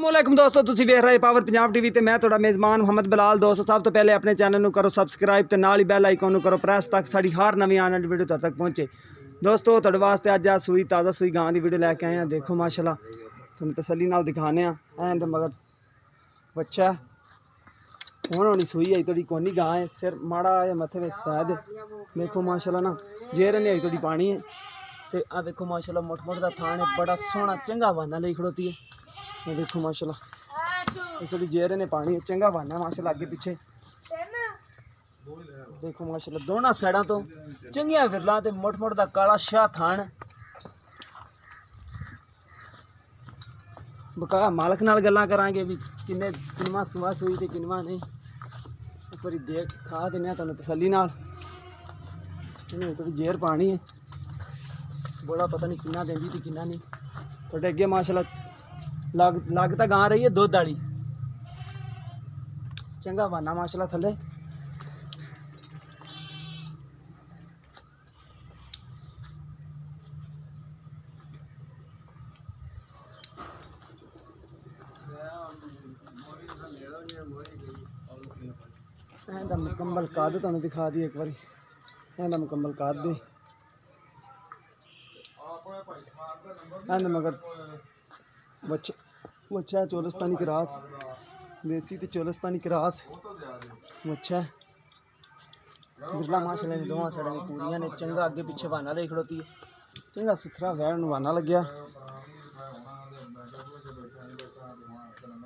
अस्सलामुअलैकुम दोस्तों, तुसीं वेख रहे पावर पंजाब टीवी ते मैं तुहाडा मेज़बान मोहम्मद बिलाल। दोस्तों सब तो पहले अपने चैनल नूं करो सबसक्राइब ते नाल ही बैल आइकन नूं करो प्रेस ताकि साडी हर नवीं आने वाली वीडियो तुहाडे तक पहुंचे। दोस्तों तुहाडे वास्ते अज सूई ताज़ा सूई गां दी वीडियो लैके आए हैं। देखो माशाल्लाह तुहानूं तसल्ली नाल दिखाने हैं ते मगर बच्चा हुण होनी सूई आई थोड़ी कोनी गां है, सिर माड़ा है मत्थे में सफेद। देखो माशाल्लाह ना जेर नहीं आई थोड़ी पानी है ते आ देखो माशाल्लाह मोट मोट दा थान है, बड़ा सोहना चंगा बहाना लेई खड़ोती है। ये देखो माशाल्लाह थोड़ी जेर ने पानी है, चंगा बहाना है माशाल्लाह आगे पीछे। देखो माशाल्लाह दोनों साइडों तो चंगिया विरला ते मोट मोट दा काला शाह थान। बकाया मालक नाल गल्लां करांगे भी किनवा सुआ सूई ते किनवा नहीं। एक बारी देख खा देने तुहानूं तसल्ली नाल। थोड़ी जेर पानी है, बड़ा पता नहीं किन्ना देंदी ते किन्ना नहीं। थोड़े अगे माशाल्लाह लग तो गां रही है दुध वाली, चंगा बहाना माशाल्लाह थले। ऐसा मुकम्मल कद तुहानूं दिखा दी एक बारी, ऐसा मुकम्मल कद दे मगर बच्चा चोलस्तानी क्रॉस देसी ते चोलस्तानी क्रॉस बच्चा बिरला माशाल्लाह ने दोवां साइडां दी पूरियां ने। चंगा अगे पीछे बहाना लेई खड़ोती है, चंगा सुथरा वैन बहाना लग्या।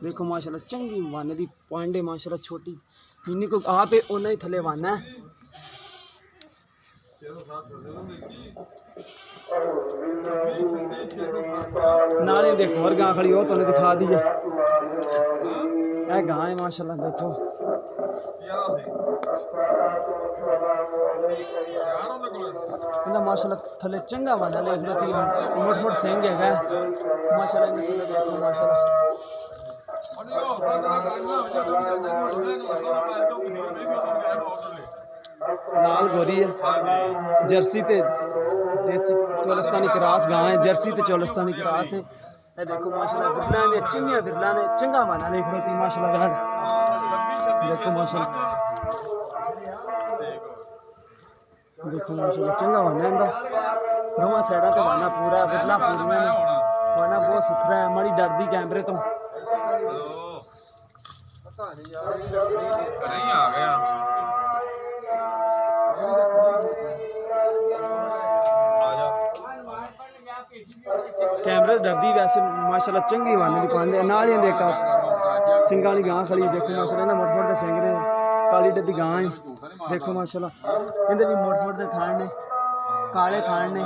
देखो माशाल्लाह चंगी बहाने दी पांडे माशाल्लाह छोटी जिन्नी को आप है उन्ना ही थले बहाना है। नाले देखो और गां खड़ी हो तो दिखा दी है, गां है माशाल्लाह। देखो माशाल्लाह थले चंगा बना ले मोट मोट सेंग है माशाल्लाह। थले देखो माशाल्लाह लाल गोरी है, जर्सी ते देसी चोलस्तानी क्रॉस गां है, जर्सी ते चोलस्तानी क्रॉस है। ये देखो माशाल्लाह बिरला में चंगिया बिरला ने चंगा बना ले खड़ोती माशाल्लाह वैन। देखो माशाल्लाह देखो माशाल्लाह चंगा बना इंदा दोवां साइडां ते बना पूरा बिरला पूरियां ने बना बहुत सुथरा है। मड़ी डरदी कैमरे तो कैमरे डरदी वैसे माशाल्लाह चंगी बहाने दी पांडे नाल ही देखा सिंगा वाली गां खड़ी। देखो माशाल्लाह ना मोट मोट दे सिंग ने, काली डब्बी गां है। देखो माशाल्लाह इंदे भी मोट मोट दे थान ने, काले थान ने,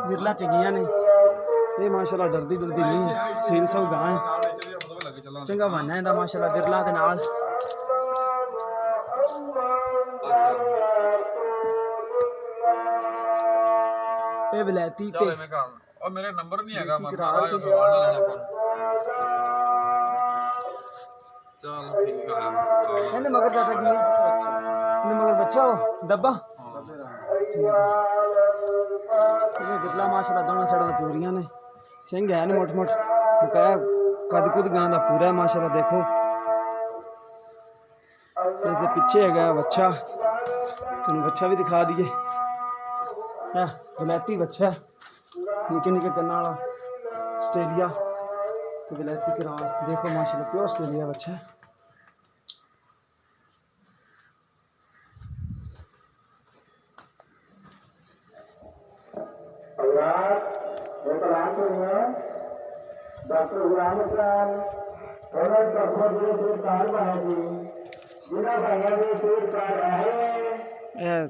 विरला चंगियां ने। ये माशाल्लाह डरदी डरदी नहीं सील सब गां है, चंगा बहाना इंदा माशाल्लाह विरला दे नाल। ये विलायती ते और मेरा नंबर नहीं हैगा चल ठीक है। कहंदे मगर चाचा की इन्हें मगर बच्चा हो डब्बा ये बिरला माशाल्लाह दोनों साइडों तो पूरियां ने, सिंह है मोट मोट बकाया कद कुद गां दा पूरा है माशाल्लाह। देखो इसके पीछे है बच्चा, तुम बच्चा भी दिखा दीजिए है विलायती बच्चा निके निके कन्ना वाला ऑस्ट्रेलिया तो विलायती क्रॉस। देखो माशाल्लाह प्योर ऑस्ट्रेलिया बच्चा है।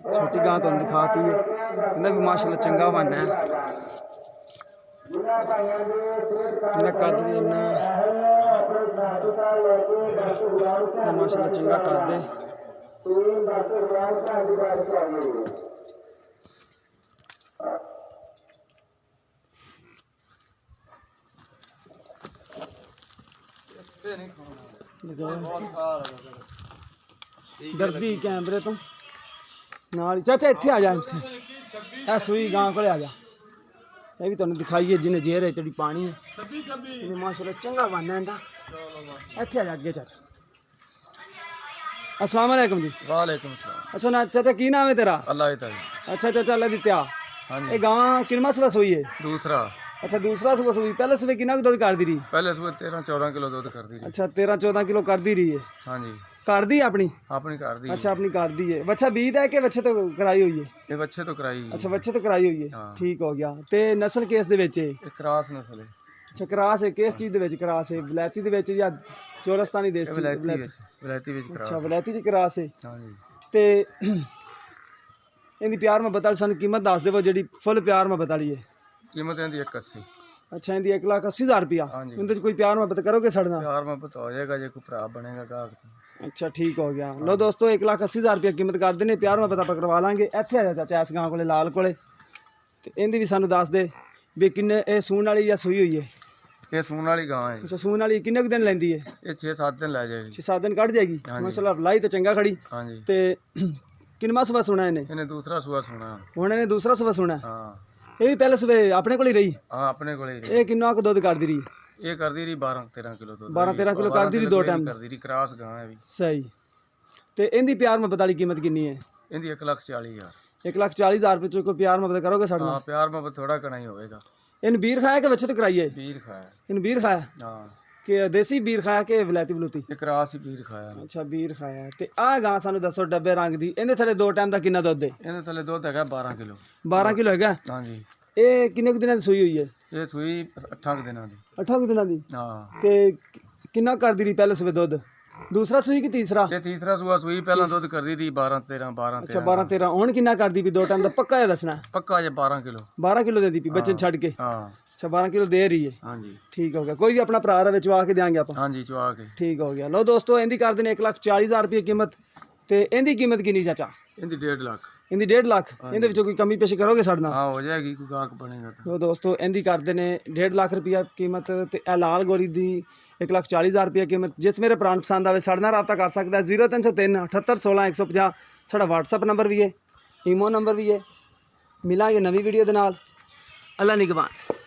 छोटी गां तो दिखाती है, इन्हें भी माशाल्लाह चंगा बहाना है। कद भी माशाल्लाह चंगा कद है। डरदी कैमरे तो नाल चाचा इत्थे आ जा, इत्थे सूई गां को आ जा। ये भी तुहानूं दिखाइए जिन्हें जेर है चढ़ी पानी है। इन्हें माशाल्लाह चंगा बन है इनका। ਇੱਥੇ ਆ ਜਾ ਅੱਗੇ ਚਾਚਾ। अस्सलाम वालेकुम जी। वालेकुम सलाम। अच्छा ना चाचा की नाम है तेरा? अल्लाह ही ताला। अच्छा चाचा अल्लाह दित्या। हाँ ये जी। गां किनमा सुबह सोई है? दूसरा अच्छा दूसरा सुबह सोई। पहले सुबह कितना दूध कर दी रही? पहले सुबह 13-14 किलो दूध कर दी। अच्छा 13-14 किलो कर दी रही है। हाँ जी। कर दी अपनी? अपनी कर दी। अच्छा अपनी कर दी है। बच्चा बीत है कि बच्चे तो कराई हुई है? ये बच्चे तो कराई। अच्छा बच्चे तो कराई हुई है। हाँ। ठीक हो गया। ते नस्ल किस दे विच है? एक क्रास नस्ल है। अच्छा क्रास है किस चीज दे विच क्रास है? वलैती दे विच या चोरस्तानी ये देसी? विलायती विच अच्छा क्रास। वलैती च क्रास है। हाँ जी। ਤੇ ਇਹਦੀ ਪਿਆਰ ਮੁਹੱਬਤ ਵਾਲੀ ਸਾਨੂੰ ਕੀਮਤ ਦੱਸ ਦੇਵੋ ਜਿਹੜੀ ਫੁੱਲ ਪਿਆਰ ਮੁਹੱਬਤ ਵਾਲੀ ਹੈ। कीमत है 180। ਅੱਛਾ ਇਹਦੀ 1,80,000 ਰੁਪਇਆ। ਹਾਂਜੀ। ਇਹਦੇ ਚ ਕੋਈ ਪਿਆਰ ਮੁਹੱਬਤ ਕਰੋਗੇ ਸੜਨਾ? प्यार में बता हो जाएगा जे कोई भरा बनेगा गाहक तो। ਅੱਛਾ ਠੀਕ ਹੋ ਗਿਆ। ਲਓ ਦੋਸਤੋ 1,80,000 ਰੁਪਇਆ ਕੀਮਤ ਕਰਦੇ ਨੇ। ਪਿਆਰ ਮੁਹੱਬਤ ਆਪਾਂ ਕਰਵਾ ਲਾਂਗੇ। ਇੱਥੇ ਆ ਜਾ ਚਾਚਾ ਇਸ ਗਾਂ ਕੋਲੇ ਲਾਲ ਕੋਲੇ ਤੇ ਇਹਦੀ ਵੀ ਸਾਨੂੰ ਦੱਸ ਦੇ ਵੀ ਕਿੰਨੇ ਇਹ ਸੂਣ ਵਾਲੀ ਜਾਂ ਸੂਈ ਹੋਈ ਹੈ? ये सून वाली गां है। ਅੱਛਾ ਸੂਣ ਵਾਲੀ ਕਿੰਨੇ ਕੁ ਦਿਨ ਲੈਂਦੀ ਹੈ? ये 6-7 दिन लै जाएगी। 6-7 ਦਿਨ ਕੱਢ ਜਾਏਗੀ। ਮਾਸ਼ਾਅੱਲਾ ਲਾਈ ਤੇ ਚੰਗਾ ਖੜੀ। हाँ जी। ਤੇ ਕਿੰਨਵਾਂ ਸੁਬਾ ਸੁਣਾ ਇਹਨੇ? इन्हें दूसरा सुबह सुना। ਹੁਣ ਇਹਨੇ ਦੂਸਰਾ ਸੁਬਾ ਸੁਣਾ। हाँ ਇਹ ਵੀ ਪਹਿਲੇ ਸੁਬੇ ਆਪਣੇ ਕੋਲ ਹੀ ਰਹੀ। हाँ अपने को ही। ਇਹ ਕਿੰਨਾ ਕੁ ਦੁੱਧ ਕਰਦੀ ਰਹੀ? ये कर दी रही 12-13 किलो दूध। 12-13 ਕਿਲੋ ਕਰਦੀ ਰਹੀ 2 ਟਾਈਮ। कर दी रही क्रास गां है भी। ਸਹੀ। ਤੇ ਇਹਦੀ ਪਿਆਰ ਮੁਹੱਬਤ ਵਾਲੀ ਕੀਮਤ ਕਿੰਨੀ ਹੈ? इनकी 1,40,000। 1,40,000 रुपये कोई प्यार मोहब्बत करोगे साढ़े हाँ प्यार में थोड़ा करना ही होएगा। इन बीर खाया के बच्चे तो कराइए? बीर खाया। इन बीर खाया हाँ कि देसी बीर खाया के विलायती बलूती? एक रास ही बीर खाया। अच्छा बीर खाया। ते आ गां सानू दसो डब्बे रंग दी इहदे थले 2 टाइम दा कितना दुध है? इहदे थले दुध हैगा 12 किलो। 12 किलो हैगा। हाँ जी। ਇਹ ਕਿੰਨੇ ਕੁ ਦਿਨਾਂ ਦੀ ਸੂਈ ਹੋਈ ਹੈ? ये सुई 8 दिनों दी। 8 ਕੁ ਦਿਨਾਂ ਦੀ। हाँ ਤੇ ਕਿੰਨਾ ਕਰਦੀ ਰਹੀ ਪਹਿਲੇ ਸਵੇ ਦੁੱਧ? दूसरा सूई कि तीसरा? ये तीसरा सुआ सुई पहला दुध कर दी थी 12-13 अच्छा 12-13 ਹੁਣ ਕਿੰਨਾ ਕਰਦੀ ਵੀ 2 ਟਾਈਮ ਦਾ ਪੱਕਾ ਇਹ ਦੱਸਣਾ? पक्का ये 12 किलो। 12 ਕਿਲੋ ਦੇਦੀ ਪਈ ਬੱਚੇ ਛੱਡ ਕੇ? हाँ ਅੱਛਾ 12 ਕਿਲੋ ਦੇ ਰਹੀ ਹੈ। हाँ जी। ਠੀਕ ਹੋ ਗਿਆ। ਕੋਈ ਵੀ ਆਪਣਾ ਭਰਾ ਰਵੇ ਚਵਾ ਕੇ ਦੇਾਂਗੇ ਆਪਾਂ। हाँ जी चुआ के। ਠੀਕ ਹੋ ਗਿਆ। ਲਓ ਦੋਸਤੋ ਇਹਦੀ ਕਰਦੇ ਨੇ 1,40,000 ਰੁਪਏ ਕੀਮਤ। ਤੇ ਇਹਦੀ ਕੀਮਤ ਕਿੰਨੀ ਚਾਚਾ? इनकी 1.5 लाख। ਇਹਦੀ 1.5 ਲੱਖ। ਇਹਦੇ ਵਿੱਚੋਂ ਕੋਈ ਕਮੀ ਪੇਸ਼ ਕਰੋਗੇ ਸਾਡੇ ਨਾਲ? हाँ हो जाएगी कोई गाहक बनेगा तो। ਲਓ ਦੋਸਤੋ ਇਹਦੀ ਕਰਦੇ ਨੇ 1.5 ਲੱਖ ਰੁਪਇਆ ਕੀਮਤ ਤੇ ਇਹ ਲਾਲ ਗੋਰੀ ਦੀ 1,40,000 ਰੁਪਏ ਕੀਮਤ। ਜਿਸ ਮੇਰੇ ਪ੍ਰਾਣ ਪਸੰਦ ਆਵੇ ਸਾਡੇ ਨਾਲ ਰਾਬਤਾ ਕਰ ਸਕਦਾ ਹੈ 0303 78 16 150। ਸਾਡਾ WhatsApp ਨੰਬਰ ਵੀ ਹੈ, ਈਮੋ ਨੰਬਰ ਵੀ ਹੈ। ਮਿਲਾਂਗੇ ਨਵੀਂ ਵੀਡੀਓ ਦੇ ਨਾਲ। ਅੱਲਾ ਨਿਗਹਬਾਨ।